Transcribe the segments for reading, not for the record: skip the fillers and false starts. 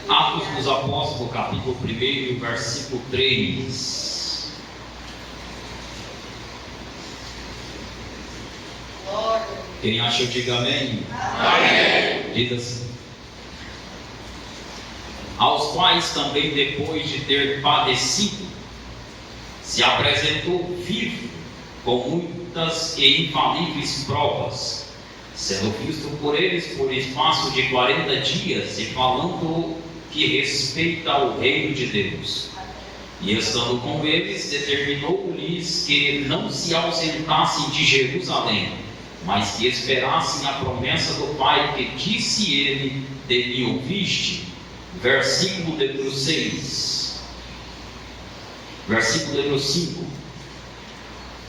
Atos dos Apóstolos, capítulo 1, versículo 3. Quem achou, diga amém. Amém. Diz assim: aos quais também, depois de ter padecido, se apresentou vivo com muitas e infalíveis provas, sendo visto por eles por espaço de 40 dias, e falando que respeita ao reino de Deus. E estando com eles, determinou-lhes que não se ausentassem de Jerusalém, mas que esperassem a promessa do Pai, que disse ele: de mim ouviste. Versículo número 6. Versículo número 5.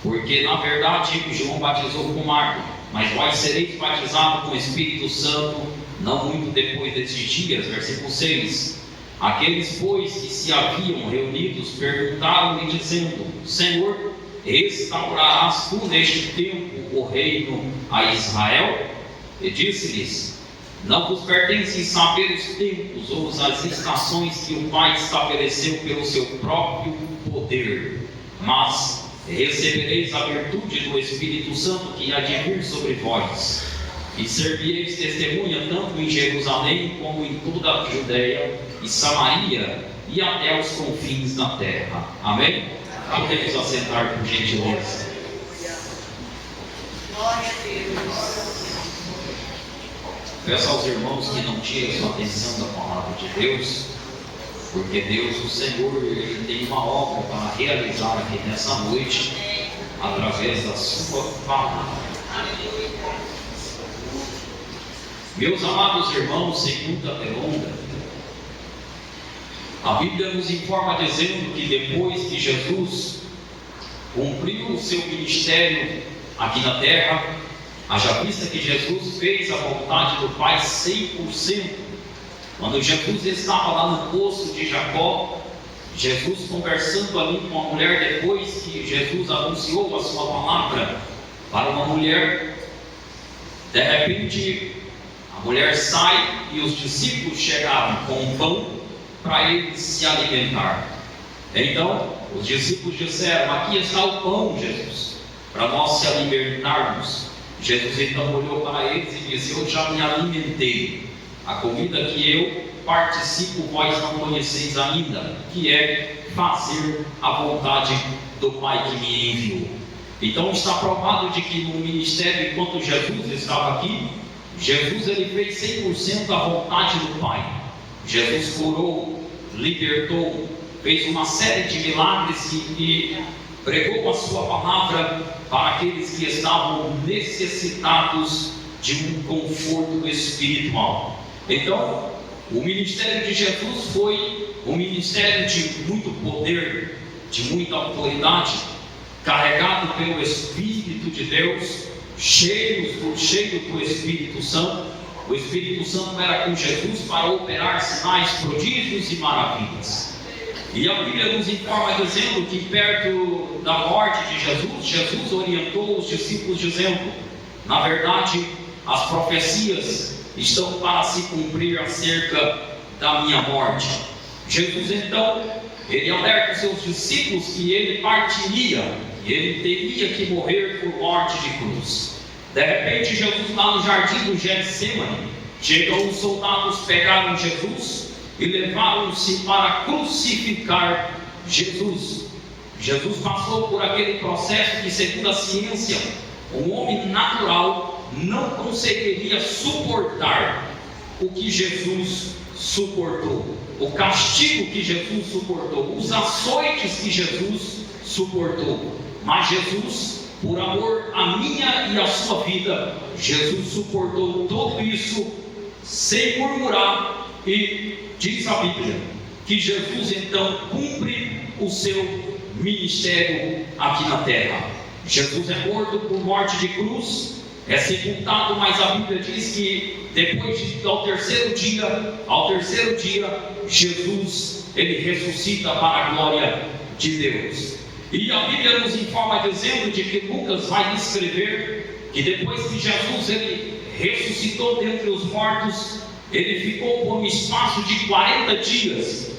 Porque na verdade João batizou com água, mas vós sereis batizados com o Espírito Santo não muito depois desses dias. Versículo 6. Aqueles, pois, que se haviam reunidos perguntaram-lhe, dizendo: Senhor, restaurarás tu neste tempo o reino a Israel? E disse-lhes: não vos pertence saber os tempos ou as estações que o Pai estabeleceu pelo seu próprio poder, mas recebereis a virtude do Espírito Santo que há de vir sobre vós, e servireis testemunha tanto em Jerusalém como em toda a Judeia e Samaria e até os confins da terra. Amém? Podemos assentar, por gentileza. Glória a Deus. Peço aos irmãos que não tirem sua atenção da palavra de Deus, porque Deus, o Senhor, Ele tem uma obra para realizar aqui nessa noite, através da sua palavra. Meus amados irmãos, sem muita delonga, a Bíblia nos informa dizendo que depois que Jesus cumpriu o seu ministério aqui na terra, haja vista que Jesus fez a vontade do Pai 100%. Quando Jesus estava lá no poço de Jacó, Jesus conversando ali com a mulher, depois que Jesus anunciou a sua palavra para uma mulher, de repente a mulher sai e os discípulos chegaram com pão para eles se alimentar. Então os discípulos disseram: aqui está o pão, Jesus, para nós se alimentarmos. Jesus então olhou para eles e disse: eu já me alimentei. A comida que eu participo vós não conheceis ainda, que é fazer a vontade do Pai que me enviou. Então está provado de que no ministério, enquanto Jesus estava aqui, Jesus ele fez 100% a vontade do Pai. Jesus curou, libertou, fez uma série de milagres e pregou a sua palavra para aqueles que estavam necessitados de um conforto espiritual. Então, o ministério de Jesus foi um ministério de muito poder, de muita autoridade, carregado pelo Espírito de Deus, cheio do Espírito Santo. O Espírito Santo era com Jesus para operar sinais, prodígios e maravilhas. E a Bíblia nos informa dizendo que perto da morte de Jesus, Jesus orientou os discípulos dizendo: na verdade, as profecias estão para se cumprir acerca da minha morte. Jesus então, ele alerta os seus discípulos que ele partiria, e ele teria que morrer por morte de cruz. De repente, Jesus lá no jardim do Getsêmani, chegam os soldados, pegaram Jesus e levaram-se para crucificar Jesus. Jesus passou por aquele processo que, segundo a ciência, um homem natural não conseguiria suportar o que Jesus suportou, o castigo que Jesus suportou, os açoites que Jesus suportou. Mas Jesus, por amor à minha e à sua vida, Jesus suportou tudo isso sem murmurar. E diz a Bíblia que Jesus então cumpre o seu ministério aqui na terra. Jesus é morto por morte de cruz, é sepultado, mas a Bíblia diz que depois ao terceiro dia, Jesus ele ressuscita para a glória de Deus. E a Bíblia nos informa dizendo de que Lucas vai escrever que depois que Jesus ele ressuscitou dentre os mortos, ele ficou por um espaço de 40 dias,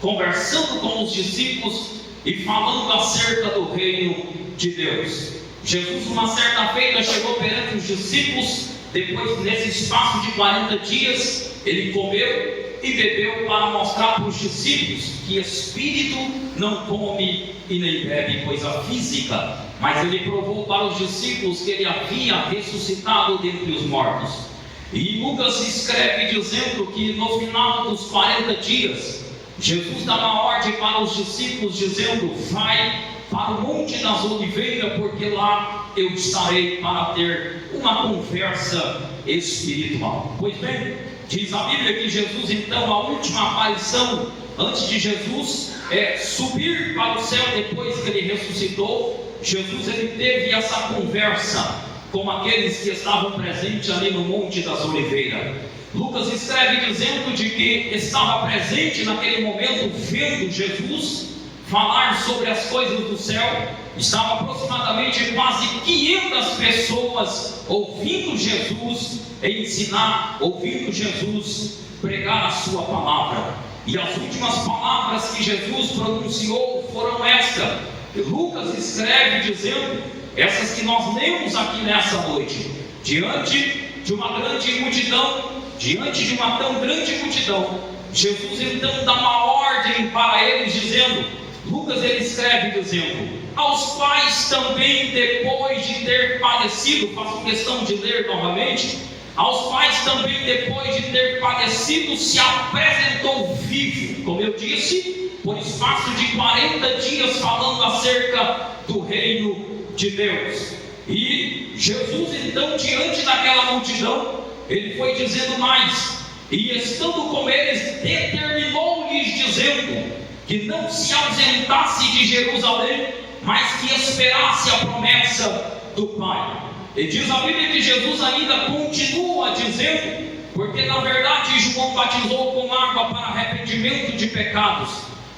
conversando com os discípulos e falando acerca do reino de Deus. Jesus, uma certa feita, chegou perante os discípulos. Depois, nesse espaço de 40 dias, ele comeu e bebeu para mostrar para os discípulos que espírito não come e nem bebe coisa física, mas ele provou para os discípulos que ele havia ressuscitado dentre os mortos. E Lucas escreve dizendo que no final dos 40 dias, Jesus dá uma ordem para os discípulos dizendo: vai para o Monte das Oliveiras, porque lá eu estarei para ter uma conversa espiritual. Pois bem, diz a Bíblia que Jesus, então, a última aparição antes de Jesus subir para o céu depois que ele ressuscitou, Jesus ele teve essa conversa com aqueles que estavam presentes ali no Monte das Oliveiras. Lucas escreve dizendo de que estava presente naquele momento, vendo Jesus falar sobre as coisas do céu. Estava aproximadamente quase 500 pessoas ouvindo Jesus ensinar, ouvindo Jesus pregar a sua palavra. E as últimas palavras que Jesus pronunciou foram estas. Lucas escreve dizendo, essas que nós lemos aqui nessa noite: diante de uma grande multidão, diante de uma tão grande multidão, Jesus então dá uma ordem para eles dizendo, Lucas ele escreve dizendo, aos quais também depois de ter padecido, faço questão de ler novamente, aos quais também depois de ter padecido se apresentou vivo, como eu disse, por espaço de 40 dias falando acerca do reino de Deus. E Jesus então, diante daquela multidão, ele foi dizendo mais, e estando com eles, determinou-lhes dizendo que não se ausentasse de Jerusalém, mas que esperasse a promessa do Pai. E diz a Bíblia que Jesus ainda continua dizendo, porque na verdade João batizou com água para arrependimento de pecados,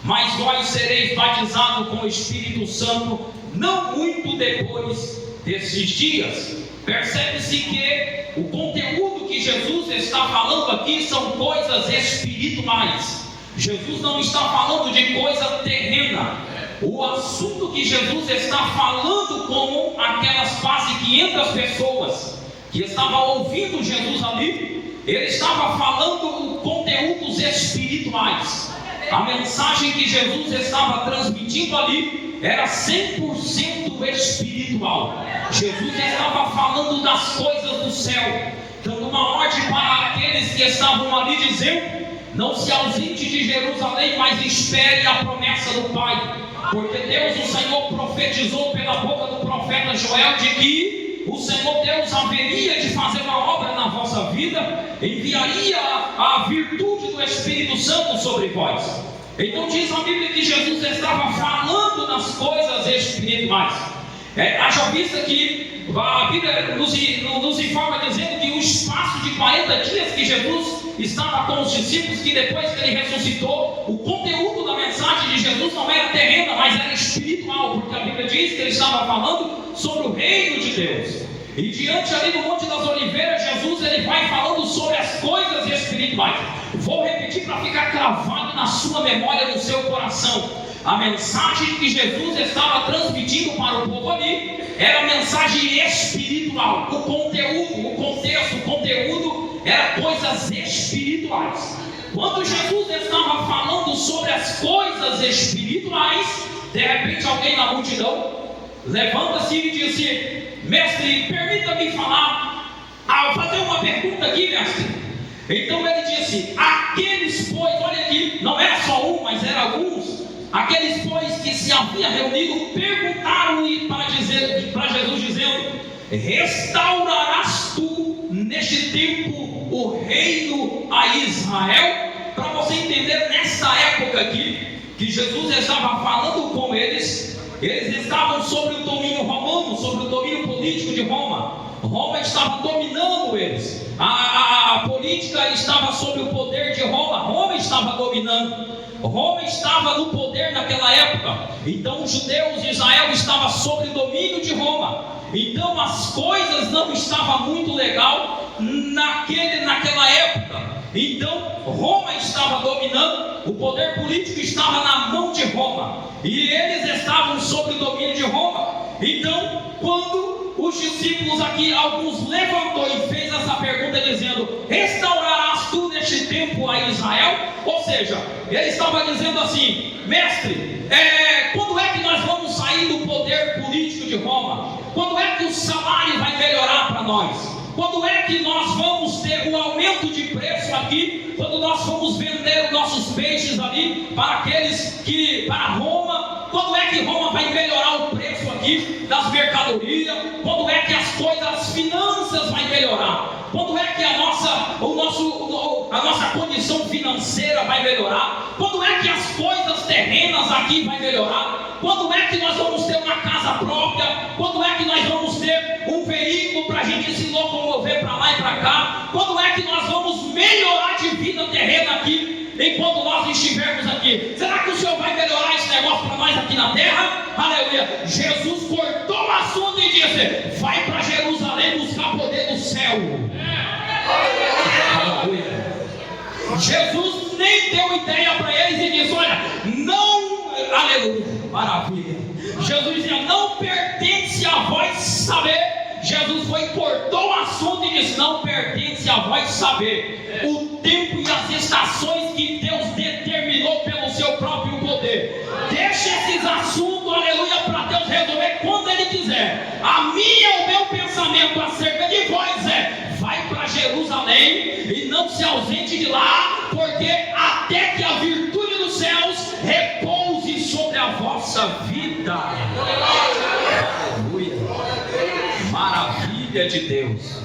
mas vós sereis batizados com o Espírito Santo não muito depois desses dias. Percebe-se que o conteúdo que Jesus está falando aqui são coisas espirituais. Jesus não está falando de coisa terrena. O assunto que Jesus está falando com aquelas quase 500 pessoas que estavam ouvindo Jesus ali, ele estava falando conteúdos espirituais. A mensagem que Jesus estava transmitindo ali era 100% espiritual. Jesus estava falando das coisas do céu, dando uma ordem para aqueles que estavam ali dizendo, não se ausente de Jerusalém, mas espere a promessa do Pai. Porque Deus, o Senhor, profetizou pela boca do profeta Joel de que o Senhor Deus haveria de fazer uma obra na vossa vida, enviaria a virtude do Espírito Santo sobre vós. Então diz a Bíblia que Jesus estava falando das coisas espirituais. Haja vista que a Bíblia nos informa dizendo que o espaço de 40 dias que Jesus estava com os discípulos, que depois que ele ressuscitou, o conteúdo da mensagem de Jesus não era terrena, mas era espiritual, porque a Bíblia diz que ele estava falando sobre o reino de Deus. E diante ali do Monte das Oliveiras, Jesus ele vai falando sobre as coisas espirituais. Vou repetir para ficar cravado na sua memória, no seu coração. A mensagem que Jesus estava transmitindo para o povo ali era a mensagem espiritual. O conteúdo, o contexto, o conteúdo era coisas espirituais. Quando Jesus estava falando sobre as coisas espirituais, de repente alguém na multidão levanta-se e disse, mestre, permita-me fazer uma pergunta aqui, mestre. Então ele disse, aqueles pois, olha aqui, não era só um, mas eram alguns. Aqueles pois que se haviam reunido perguntaram-lhe para Jesus dizendo, restaurarás tu neste tempo o reino a Israel? Para você entender, nessa época aqui que Jesus estava falando com eles estavam sobre o domínio romano, sobre o domínio político de Roma. Roma estava dominando eles. A política estava sob o poder de Roma. Roma estava dominando. Roma estava no poder naquela época. Então os judeus de Israel estavam sob o domínio de Roma. Então as coisas não estavam muito legal naquela época. Então Roma estava dominando, o poder político estava na mão de Roma, e eles estavam sob o domínio de Roma. Então, quando os discípulos aqui, alguns levantou e fez essa pergunta dizendo: restaurarás tu neste tempo a Israel? Ou seja, ele estava dizendo assim: mestre, quando é que nós vamos sair do poder político de Roma? Quando é que o salário vai melhorar para nós? Quando é que nós vamos ter um aumento de preço aqui? Quando nós vamos vender os nossos peixes ali para para Roma? Quando é que Roma vai melhorar o preço aqui das mercadorias? Quando é que as finanças vai melhorar? Quando é que a nossa condição financeira vai melhorar? Quando é que as coisas terrenas aqui vai melhorar? Quando é que nós vamos ter uma casa própria? Quando é que nós vamos ter um veículo para a gente se locomover para lá e para cá? Quando é que nós vamos melhorar de vida terrena aqui, enquanto nós estivermos aqui? Será que o Senhor vai melhorar esse negócio para nós aqui na terra? Aleluia! Jesus cortou o assunto e disse: vai para Jerusalém buscar poder do céu. Aleluia! Jesus nem deu ideia para eles e disse: olha, não, aleluia, maravilha. Jesus dizia: não pertence a vós saber. Jesus foi, cortou o assunto e disse: não pertence a vós saber o tempo e as estações que Deus determinou pelo seu próprio poder. Deixa esses assuntos, aleluia, para Deus resolver quando Ele quiser. O meu pensamento acerca de vós vai para Jerusalém e não se ausente de lá, porque até que a virtude dos céus repouse sobre a vossa vida. Aleluia. Maravilha de Deus.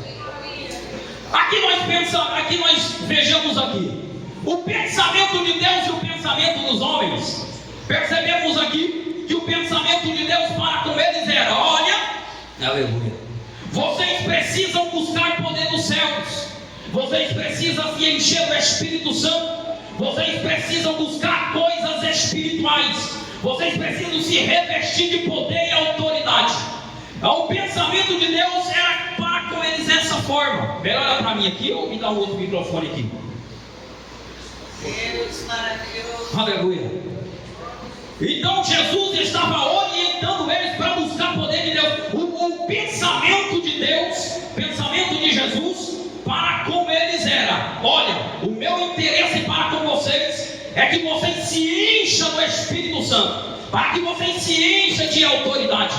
Aqui nós vejamos aqui o pensamento de Deus e o pensamento dos homens. Percebemos aqui que o pensamento de Deus para com eles era: olha, aleluia, vocês precisam buscar poder dos céus, vocês precisam se encher do Espírito Santo, vocês precisam buscar coisas espirituais, vocês precisam se revestir de poder e autoridade. O pensamento de Deus era para com eles dessa forma. Olha para mim aqui, ou me dá um outro microfone aqui. Deus maravilhoso. Aleluia. Então Jesus estava orientando eles para buscar poder de Deus. O pensamento de Deus, pensamento de Jesus para com eles era: olha, o meu interesse para com vocês é que vocês se encham do Espírito Santo, para que vocês se encham de autoridade,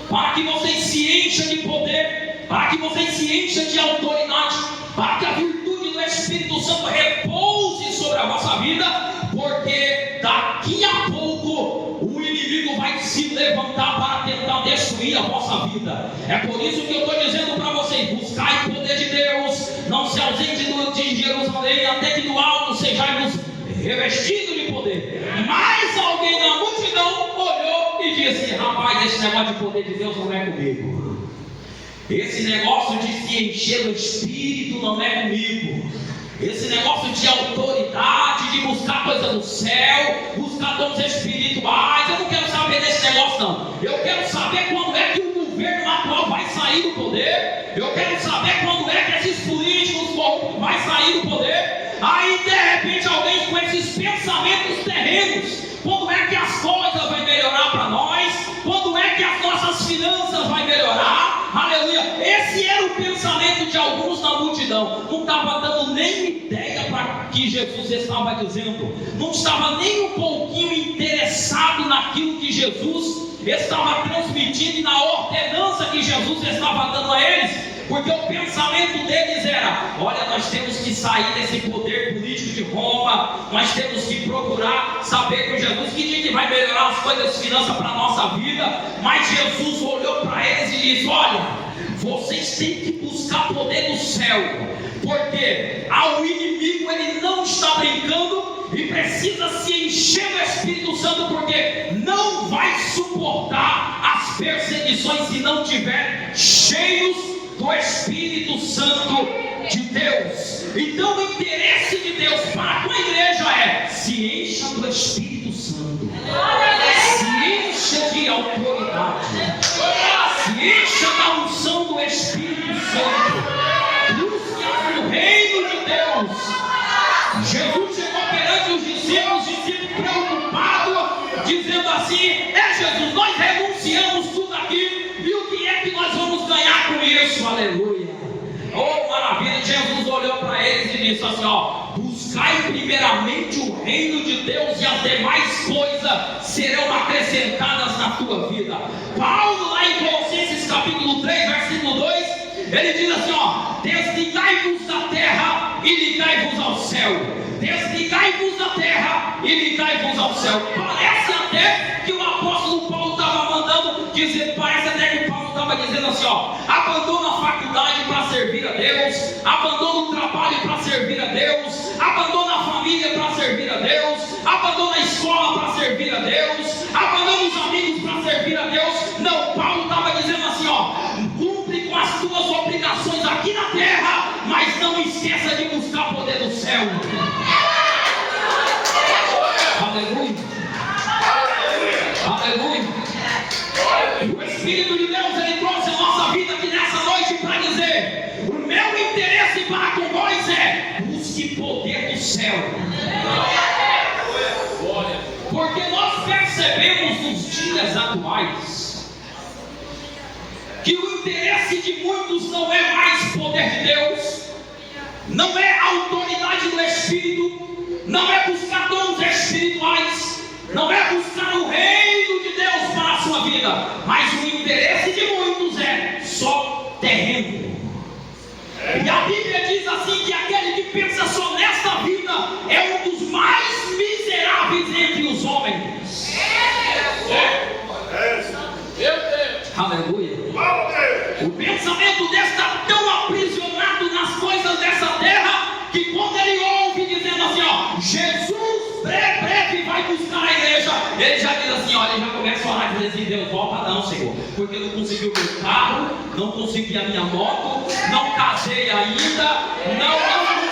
para que vocês se encham de poder, para que vocês se encham de autoridade, para que a virtude do Espírito Santo repouse sobre a vossa vida, porque daqui a pouco o inimigo vai se levantar para tentar destruir a vossa vida. É por isso que eu estou dizendo para vocês: buscai o poder de Deus, não se ausente de Jerusalém, até que do alto sejais revestidos de poder. Mas alguém na multidão olhou e disse: rapaz, esse negócio de poder de Deus não é comigo. Esse negócio de se encher do Espírito não é comigo. Esse negócio de autoridade, de buscar coisa do céu, buscar dons espirituais, eu não quero saber desse negócio não. Eu quero saber quando é que o governo atual vai sair do poder. Eu quero saber quando é que esses políticos vão sair do poder. Aí de repente alguém com esses pensamentos terrenos: quando é que as coisas vão melhorar para nós? Quando é que as nossas finanças vão melhorar? Aleluia. Esse era o pensamento de alguns na multidão. Não estava dando nem ideia para o que Jesus estava dizendo. Não estava nem um pouquinho interessado naquilo que Jesus estava transmitindo e na ordenança que Jesus estava dando a eles. Porque o pensamento deles era: olha, nós temos que sair desse poder político de Roma, nós temos que procurar saber com Jesus que dia que vai melhorar as coisas de finanças para a nossa vida. Mas Jesus olhou para eles e disse: olha, vocês têm que buscar poder do céu, porque o inimigo ele não está brincando e precisa se encher do Espírito Santo, porque não vai suportar as perseguições se não tiver cheios do Espírito Santo de Deus. Então o interesse de Deus para com a igreja é: se encha do Espírito Santo, se encha de autoridade, se encha da unção do Espírito Santo, busque a Deus. Jesus chegou perante os discípulos preocupados, dizendo assim: Jesus, nós renunciamos tudo aqui, e o que é que nós vamos ganhar com isso? Aleluia. Oh, maravilha. Jesus olhou para eles e disse assim: buscai primeiramente o reino de Deus, e as demais coisas serão acrescentadas na tua vida. Paulo, lá em Colossenses capítulo 3, versículo 2, ele diz assim: desligai-vos da terra e ligai-vos ao céu. Desligai-vos da terra e ligai-vos ao céu. Parece até que o apóstolo Paulo estava mandando dizer, parece até que o Paulo estava dizendo assim: abandona a faculdade para servir a Deus, abandona o trabalho para servir a Deus, abandona a família para servir a Deus, abandona a escola para servir a Deus, abandona os amigos para servir a Deus. Não, Paulo estava dizendo assim: cumpre com as tuas obrigações aqui na terra, mas não esqueça de buscar o poder do céu. Aleluia. Aleluia. O Espírito de Deus, ele trouxe a nossa vida aqui nessa noite para dizer: o meu interesse para com vós é busque poder do céu. Porque nós percebemos nos dias atuais que o interesse de muitos não é mais poder de Deus, não é a autoridade do Espírito, não é buscar dons espirituais, não é buscar o reino de Deus para a sua vida, mas o interesse de muitos é só terreno. E a Bíblia diz assim que aquele que pensa só nesta vida é um dos mais miseráveis entre os homens. Aleluia. O pensamento desse está tão aprisionado nas coisas dessa terra que quando ele ouve dizendo assim: Jesus breve vai buscar a igreja, ele já diz assim: ele já começa a orar e diz assim: Deus, volta não, Senhor, porque eu não consegui o meu carro, não consegui a minha moto, não casei ainda, não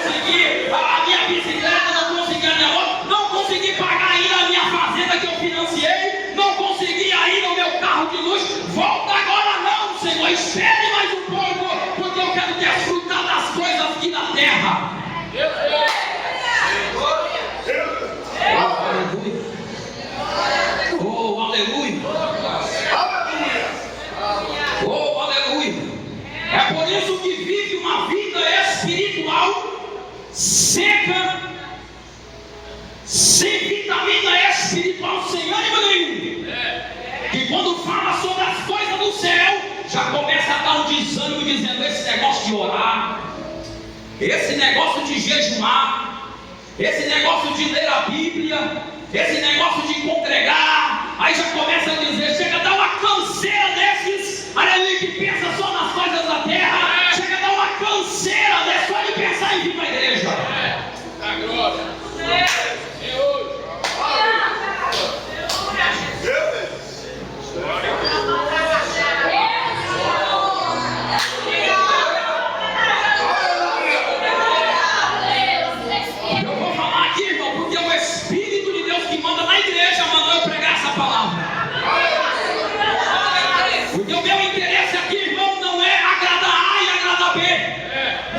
consegui a minha bicicleta, não consegui a minha moto, não consegui pagar ainda a minha fazenda que eu financiei, não consegui ainda o meu carro de luxo. Volta agora não, Senhor, espere mais um pouco, porque eu quero desfrutar das coisas aqui da terra. Oh, aleluia. Oh, aleluia. É por isso que vive uma vida espiritual seca, sem vitamina espiritual, sem ânimo nenhum. E quando fala sobre as coisas do céu, já começa a dar um desânimo, dizendo: esse negócio de orar, esse negócio de jejuar, esse negócio de ler a Bíblia, esse negócio de congregar, aí já começa a dizer, chega a dar uma canseira desses, aleluia, que pensa só nas coisas da terra, chega a dar uma canseira desse, só de pensar em vir para a igreja. Glória.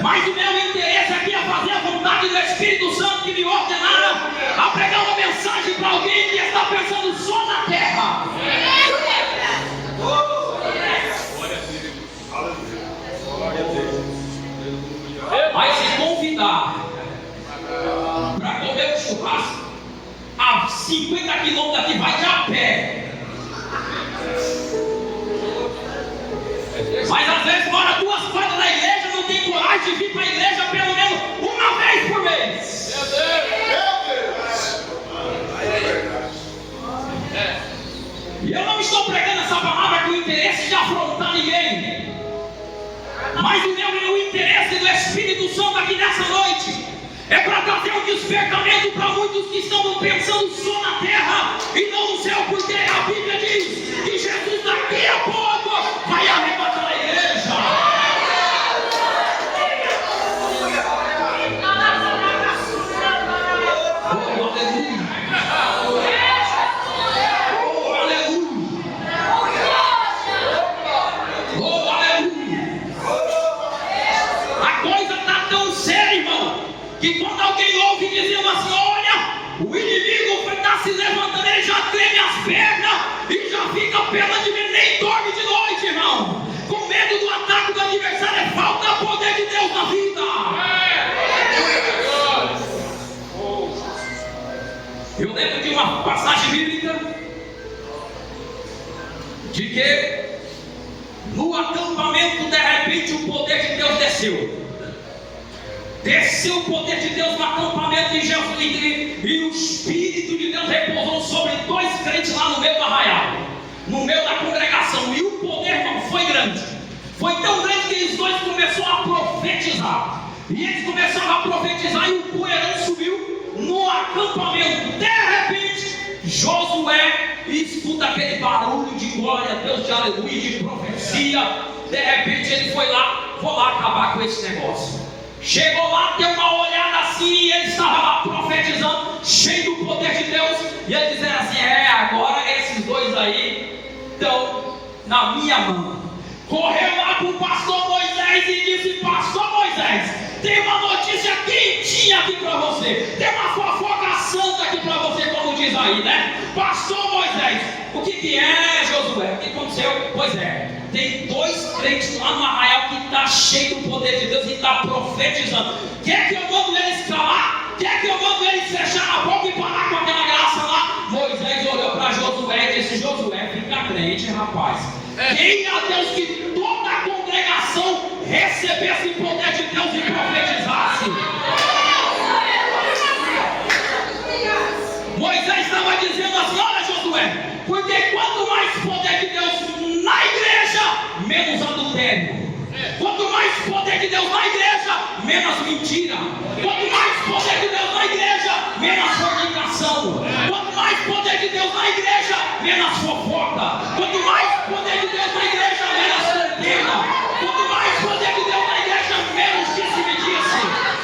Mas o meu interesse aqui é fazer a vontade do Espírito Santo que me ordenara a pregar uma mensagem para alguém que está pensando só na terra. Mas se convidar para comer um churrasco a 50 quilômetros daqui, vai de a pé. Mas às vezes mora 2 quadras da igreja, não tem coragem de vir para a igreja pelo menos uma vez por mês. E eu não estou pregando essa palavra com o interesse de afrontar ninguém, mas o meu interesse do Espírito Santo aqui nessa noite é para trazer um despertamento para muitos que estão pensando só na terra e não no céu, porque a Bíblia diz que Jesus daqui a pouco vai arrebatar a igreja. Oh, aleluia. Oh, aleluia. Oh, aleluia. A coisa está tão séria, irmão, que alguém ouve dizendo assim: olha, o inimigo está se levantando, ele já treme as pernas e já fica pela de mim, nem dorme de noite, irmão, com medo do ataque do adversário. É falta poder de Deus na vida. Eu lembro de uma passagem bíblica de que no acampamento, de repente, o poder de Deus desceu. Desceu o poder de Deus no acampamento de Jesus, e o Espírito de Deus repousou sobre 2 crentes lá no meio do arraial, no meio da congregação. E o poder, irmão, foi grande. Foi tão grande que eles dois começaram a profetizar. E eles começaram a profetizar, e o poeirão subiu no acampamento. De repente, Josué escuta aquele barulho de glória a Deus, de aleluia, de profecia. De repente ele foi lá: vou lá acabar com esse negócio. Chegou lá, deu uma olhada assim, e ele estava lá profetizando, cheio do poder de Deus. E ele dizendo assim: agora esses dois aí estão na minha mão. Correu lá para o pastor Moisés e disse: pastor Moisés, tem uma notícia quentinha aqui para você, tem uma fofoca santa aqui para você, como diz aí, né? Pastor Moisés, o que é, Josué? O que aconteceu? Pois é, tem 2 crentes lá no arraial que está cheio do poder de Deus e está profetizando. Quer que eu mando eles calar? Quer que eu mando eles fechar a boca e parar com aquela graça lá? Moisés olhou para Josué e disse: Josué, fica crente, rapaz. Queira Deus que toda a congregação recebesse o poder de Deus e profetizasse. Moisés estava dizendo assim: olha, Josué, porque quanto mais poder de Deus na igreja, menos adultério. Quanto mais poder de Deus na igreja, menos mentira. Quanto mais poder de Deus na igreja, menos fornicação. Quanto mais poder de Deus na igreja, menos fofoca. Quanto mais poder de Deus na igreja, menos contenda. Quanto mais poder de Deus na igreja, menos disse-me-disse.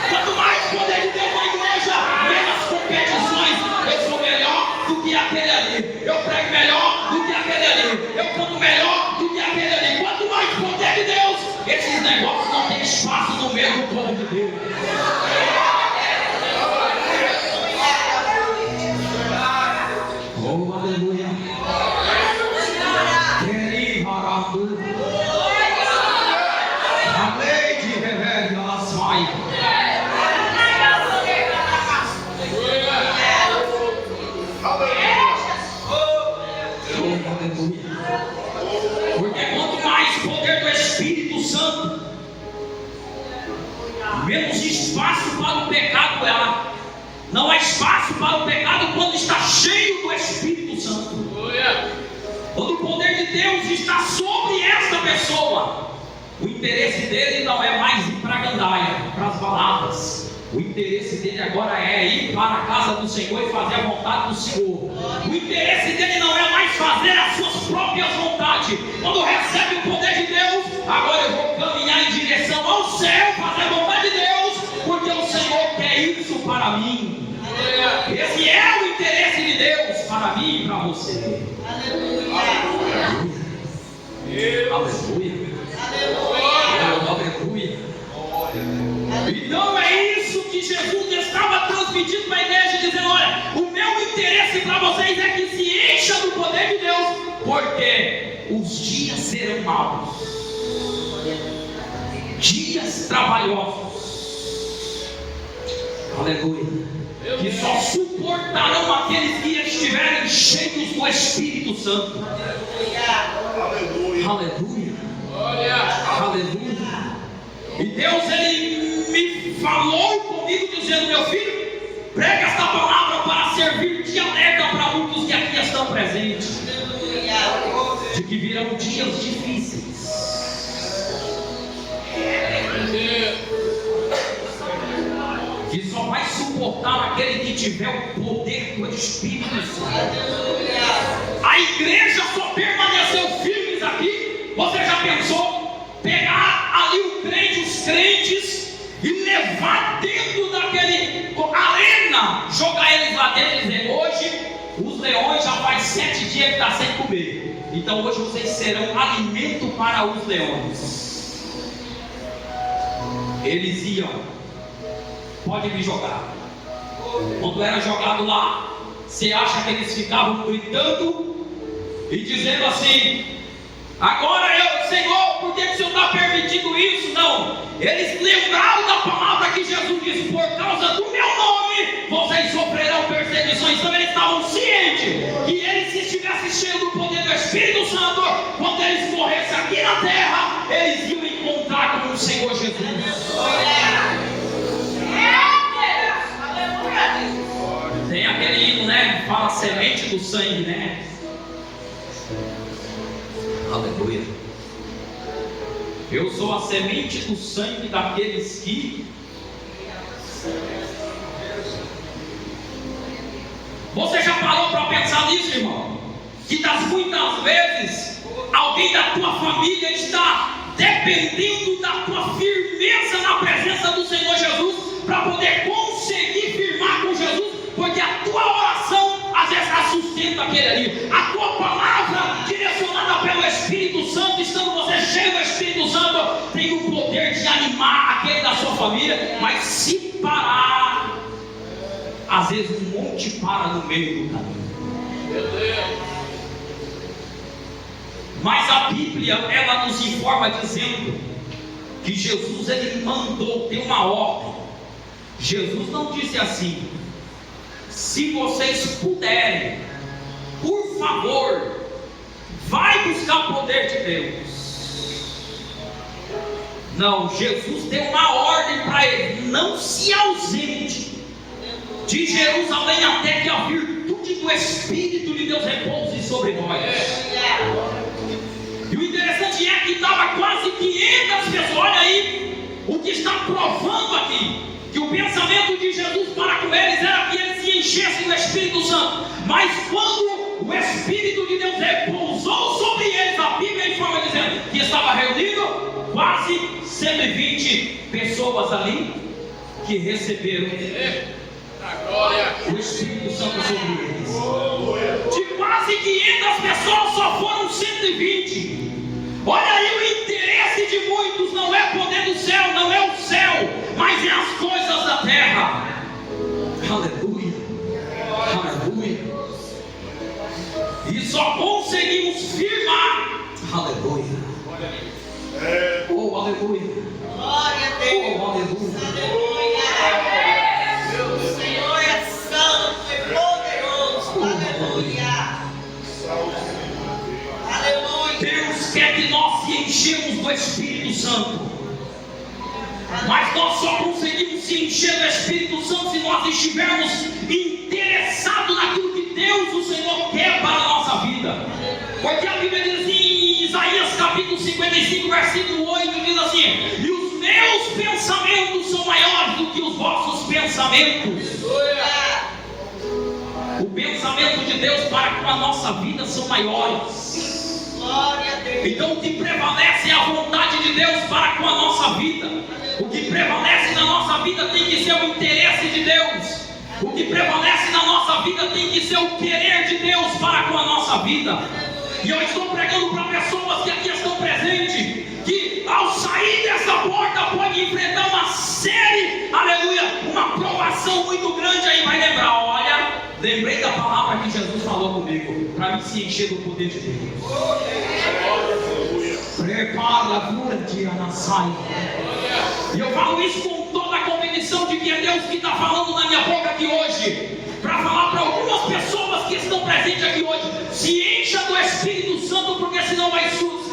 Quanto mais poder de Deus na igreja, menos competições. Eu sou melhor do que aquele ali. Eu prego melhor do que aquele ali. Eu canto melhor do que aquele ali. Quanto mais poder de Deus, esses negócios não têm espaço no meio do povo de Deus. Oh, aleluia. Querido Aradu, a lei de remédio, ela sai. Porque quanto mais poder do Espírito Santo, menos espaço para o pecado há. Não há espaço para o pecado quando está cheio do Espírito Santo. Quando o poder de Deus está sobre esta pessoa, o interesse dele não é mais ir para a gandaia, para as baladas. O interesse dele agora é ir para a casa do Senhor e fazer a vontade do Senhor. O interesse dele não é mais fazer as suas próprias vontades. Quando recebe o poder de Deus, agora eu vou caminhar em direção ao céu, fazer a vontade de Deus, porque o Senhor quer isso para mim. Esse é o interesse de Deus para mim e para você. Aleluia. Aleluia. Aleluia. Então é isso que Jesus estava transmitindo para a igreja, dizendo: olha, o meu interesse para vocês é que se encha do poder de Deus, porque os dias serão maus, dias trabalhosos. Aleluia. Que só suportarão aqueles que estiverem cheios do Espírito Santo. Aleluia. Aleluia. Aleluia. E Deus, Ele me falou comigo dizendo: meu filho, prega esta palavra para servir de alerta para muitos que aqui estão presentes, de que virão dias difíceis. Que só vai suportar aquele que tiver o poder do Espírito Santo. A igreja só permaneceu firmes aqui. Você já pensou? Pegar ali o crente, os crentes, e levar dentro daquele arena, jogar eles lá dentro e dizer: hoje os leões já faz 7 dias que está sem comer, então hoje vocês serão alimento para os leões. Eles iam: pode me jogar, Quando era jogado lá, você acha que eles ficavam gritando e dizendo assim: agora eu, Senhor, por que o Senhor está permitindo isso? Não, eles lembraram da palavra que Jesus disse: por causa do meu nome, vocês sofrerão perseguições. Então eles estavam cientes que eles, se estivessem cheios do poder do Espírito Santo, quando eles morressem aqui na terra, eles iam encontrar com o Senhor Jesus. Tem aquele hino, né, que fala semente do sangue, né? Aleluia. Eu sou a semente do sangue daqueles que... Você já parou para pensar nisso, irmão? Que das muitas vezes alguém da tua família está dependendo da tua firmeza na presença do Senhor Jesus para poder conseguir firmar com Jesus, porque a tua oração às vezes sustenta aquele ali, a tua palavra direcionada pelo Espírito Santo, estando você cheio do Espírito Santo, tem o poder de animar aquele da sua família. Mas se parar, às vezes um monte para no meio do caminho. Meu Deus. Mas a Bíblia, ela nos informa dizendo que Jesus, ele mandou ter uma ordem. Jesus não disse assim: se vocês puderem, por favor, vai buscar o poder de Deus. Não, Jesus deu uma ordem para ele: não se ausente de Jerusalém até que a virtude do Espírito de Deus repouse sobre nós. E o interessante é que estava quase 500 pessoas. Olha aí o que está provando aqui, que o pensamento de Jesus para com eles era que eles se enchessem do Espírito Santo. Mas quando o Espírito de Deus repousou sobre eles, a Bíblia informa dizendo que estava reunido quase 120 pessoas ali que receberam o Espírito Santo sobre eles. De quase 500 pessoas só foram 120. Olha aí o interesse de muitos: não é o poder do céu, não é o céu, mas é as coisas da terra. Aleluia, aleluia. E só conseguimos firmar. Aleluia. Oh, aleluia. Glória a Deus. Oh, aleluia. Aleluia. O Senhor é santo e poderoso. Aleluia. Aleluia. Deus quer que nós se enchemos do Espírito Santo. Mas nós só conseguimos se encher do Espírito Santo se nós estivermos interessados naquilo que Deus, o Senhor, quer para a nossa vida. Porque a Bíblia diz assim, em Isaías capítulo 55, versículo 8, diz assim: e os meus pensamentos são maiores do que os vossos pensamentos. O pensamento de Deus para com a nossa vida são maiores. Glória a Deus. Então o que prevalece é a vontade de Deus para com a nossa vida. O que prevalece na nossa vida tem que ser o interesse de Deus. O que prevalece na nossa vida tem que ser o querer de Deus para com a nossa vida. E eu estou pregando para pessoas que aqui estão presentes, que ao sair dessa porta pode enfrentar uma série, aleluia, uma provação muito grande. Aí vai lembrar: olha, lembrei da palavra que Jesus falou comigo, para me se encher do poder de Deus. Prepara a cura de Anassai. E eu falo isso com toda a convicção de que é Deus que está falando na minha boca aqui hoje, para falar para algumas pessoas que estão presentes aqui hoje: se encha do Espírito Santo, porque senão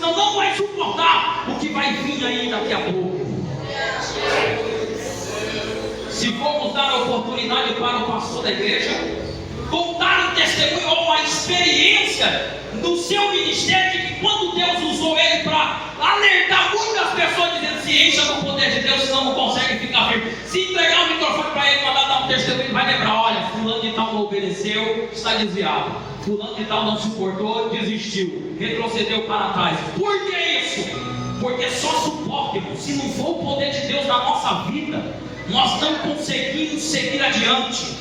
não vai suportar o que vai vir aí daqui a pouco. Se formos dar a oportunidade para o pastor da igreja contar um testemunho ou a experiência do seu ministério, de que quando Deus usou ele para alertar muitas pessoas, dizendo: se encha do poder de Deus, senão não consegue ficar firme. Se entregar o microfone para ele, mandar dar um testemunho, ele vai lembrar: olha, fulano de tal não obedeceu, está desviado. Fulano de tal não suportou, desistiu, retrocedeu para trás. Por que isso? Porque só suporte, irmão. Se não for o poder de Deus na nossa vida, nós não conseguimos seguir adiante.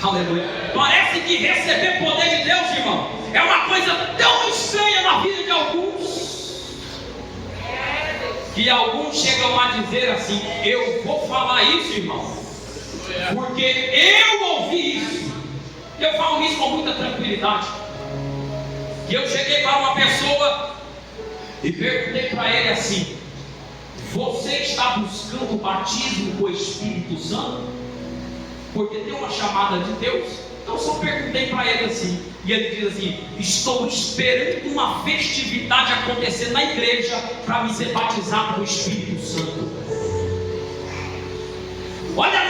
Aleluia. Parece que receber poder de Deus, irmão, é uma coisa tão estranha na vida de alguns, que alguns chegam a dizer assim: eu vou falar isso, irmão, Porque eu ouvi isso. Eu falo isso com muita tranquilidade. E eu cheguei para uma pessoa e perguntei para ele assim: você está buscando o batismo com o Espírito Santo? Porque tem uma chamada de Deus? Então só perguntei para ele assim. E ele diz assim: estou esperando uma festividade acontecer na igreja para me ser batizado com o Espírito Santo. Olha a